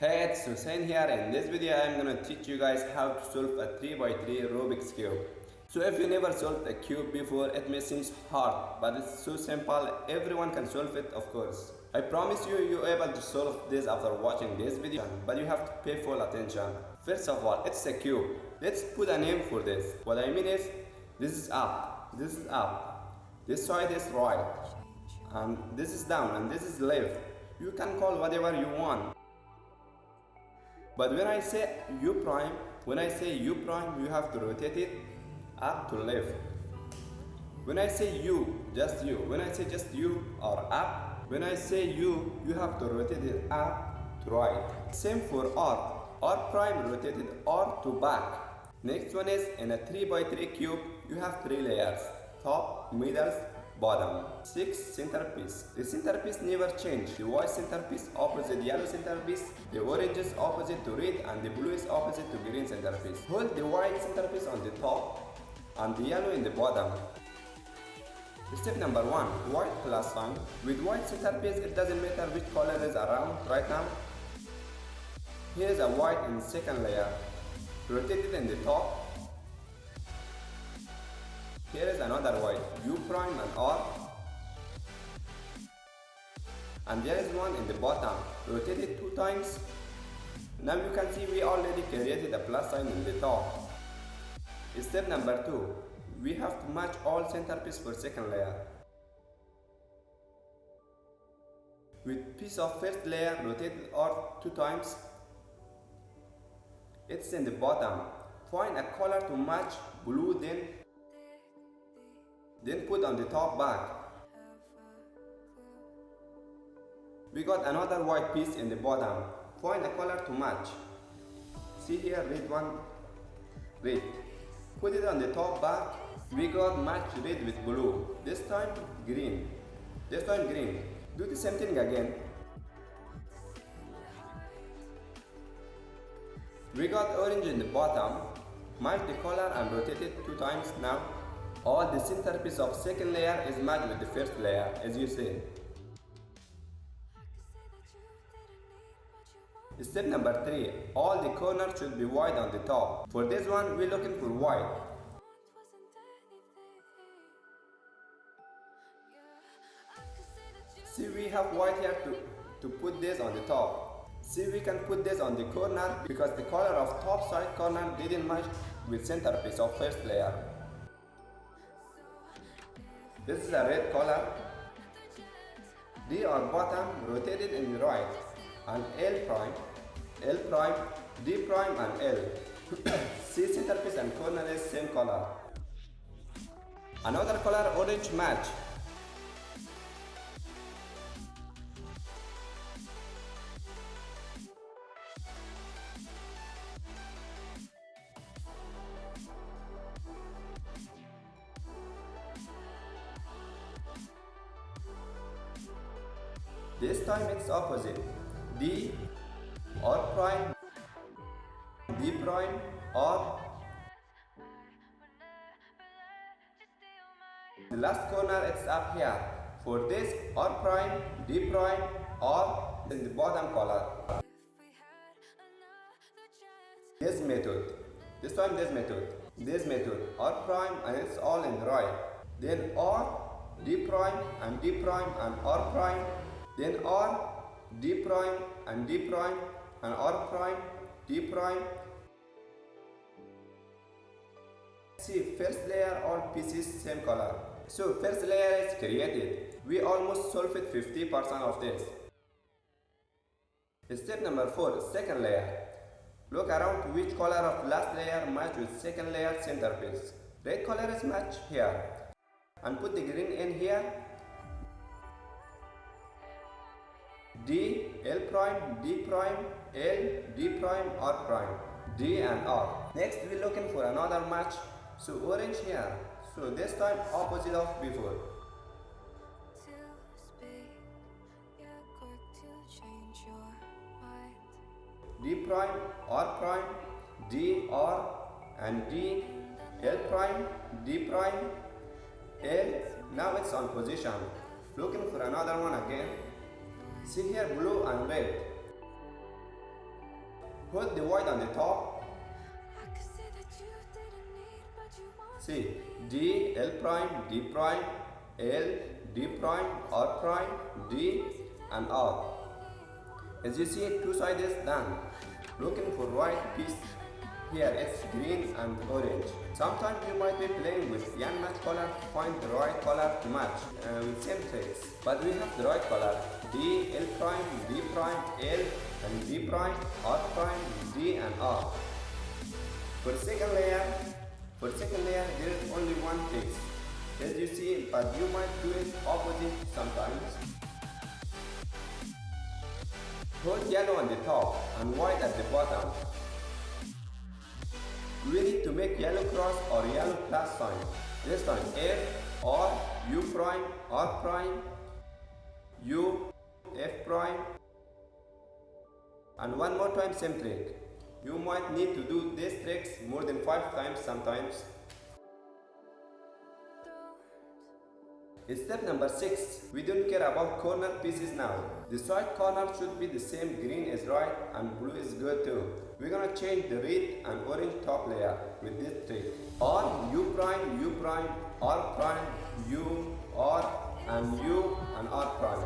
Hey, it's Hussein here. In this video, I'm gonna teach you guys how to solve a 3x3 Rubik's Cube. So if you never solved a cube before, it may seem hard, but it's so simple, everyone can solve it, of course. I promise you, you're able to solve this after watching this video, but you have to pay full attention. First of all, it's a cube. Let's put a name for this. What I mean is, this is up, this is up, this side is right, and this is down, and this is left. You can call whatever you want. But when I say U prime, you have to rotate it up to left. When I say U, just U. When I say just U or up, when I say U, you have to rotate it up to right. Same for R. R prime rotated R to back. Next one is in a 3x3 cube, you have 3 layers: top, middle, bottom. 6 centerpiece. The centerpiece never change. The white centerpiece opposite yellow centerpiece, the orange is opposite to red, and the blue is opposite to green centerpiece. Hold the white centerpiece on the top and the yellow in the bottom. Step number 1, white plus sign. With white centerpiece, it doesn't matter which color is around right now. Here is a white in second layer. Rotate it in the top. Here is another white, U prime and R. And there is one in the bottom. Rotate it 2 times. Now you can see we already created a plus sign in the top. Step number 2. We have to match all centerpiece for second layer. With piece of first layer, rotate R 2 times. It's in the bottom. Find a color to match blue, then put on the top back. We got another white piece in the bottom. Find a color to match. See here, red one, red. Put it on the top back. We got match red with blue. This time green. This time green. Do the same thing again. We got orange in the bottom. Match the color and rotate it 2 times now. All the centerpiece of second layer is matched with the first layer, as you see. Step number 3. All the corners should be white on the top. For this one, we're looking for white. See, we have white here to put this on the top. See, we can put this on the corner because the color of top side corner didn't match with centerpiece of first layer. This is a red color. D or bottom rotated in the right, and L prime, D prime and L. See, centerpiece and corner is same color. Another color, orange match. This time it's opposite. D, R prime, D prime, R. The last corner it's up here. For this, R prime, D prime, R in the bottom color. This method. This time this method. This method. R prime and it's all in the right. Then R, D prime and D prime and R prime. Then R, D prime and D prime and R prime, D prime. See, first layer all pieces same color. So first layer is created. We almost solved 50% of this. Step number 4, second layer. Look around which color of last layer match with second layer centerpiece. Red color is matched here. And put the green in here. D, L prime, D prime, L, D prime, R prime, D and R. Next we're looking for another match. So orange here. So this time opposite of before. D prime, R prime, D, R and D, L prime, D prime, L. Now it's on position. Looking for another one again. See here, blue and red. Hold the white on the top. See, D, L prime, D prime, L, D prime, R prime, D, and R. As you see, two sides is done. Looking for right piece. Here it's green and orange. Sometimes you might be playing with yan match color to find the right color to match with same tricks. But we have the right color. D, L prime, D prime, L, and D prime, R prime, D, and R. For second layer, there is only one fix. As you see, but you might do it opposite sometimes. Hold yellow on the top and white at the bottom. We need to make yellow cross or yellow plus sign. This time F, R, U prime, R prime, U, F prime, and one more time same trick. You might need to do these tricks more than 5 times sometimes. Step number 6. We don't care about corner pieces now. The side corner should be the same. Green is right and blue is good too. We're gonna change the red and orange top layer with this trick. R, U prime, R prime, U, R, and U and R prime.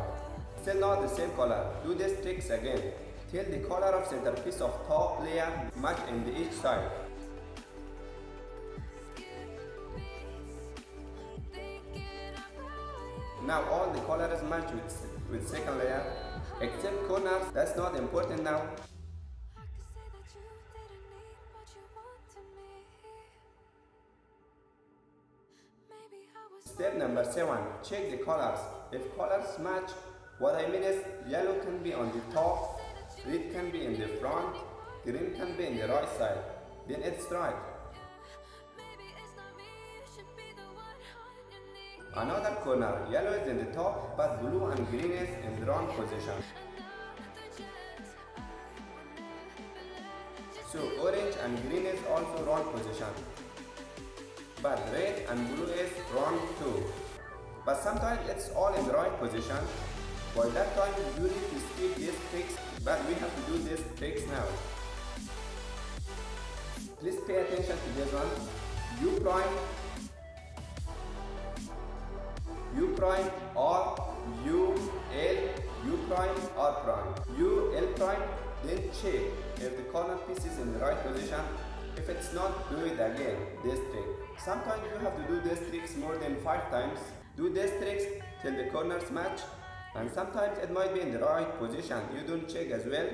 Still not the same color. Do these tricks again till the color of centerpiece of top layer match in the each side. Now all the colors match with second layer, except corners. That's not important now. Step number 7. Check the colors. If colors match, what I mean is yellow can be on the top, red can be in the front, green can be in the right side. Then it's right. Another corner, yellow is in the top, but blue and green is in the wrong position. So orange and green is also wrong position. But red and blue is wrong too. But sometimes it's all in the right position. For that time you need to skip these tricks, but we have to do these tricks now. Please pay attention to this one. U prime, R, U, L, U prime, R prime, U, L prime. Then check if the corner piece is in the right position. If it's not, do it again, this trick. Sometimes you have to do these tricks more than 5 times. Do these tricks till the corners match, and sometimes it might be in the right position. You don't check as well.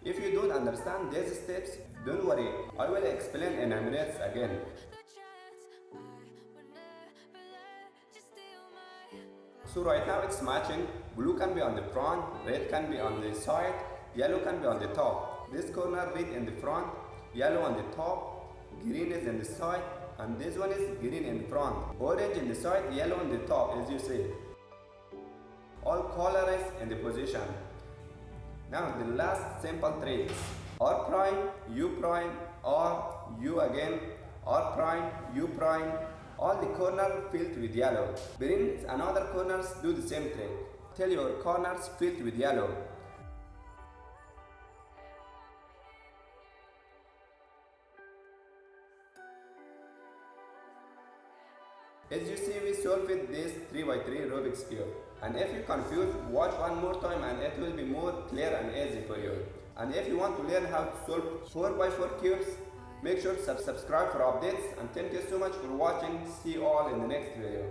If you don't understand these steps, don't worry, I will explain in a minute again. So right now it's matching. Blue can be on the front, red can be on the side, yellow can be on the top. This corner red in the front, yellow on the top, green is in the side, and this one is green in front. Orange in the side, yellow on the top, as you see. All colors in the position. Now the last simple tricks. R prime, U prime, R, U again, R prime, U prime. All the corners filled with yellow. Bring another corners, do the same trick. Till your corners filled with yellow. As you see, we solved this 3x3 Rubik's Cube. And if you're confused, watch one more time and it will be more clear and easy for you. And if you want to learn how to solve 4x4 cubes, make sure to subscribe for updates, and thank you so much for watching. See you all in the next video.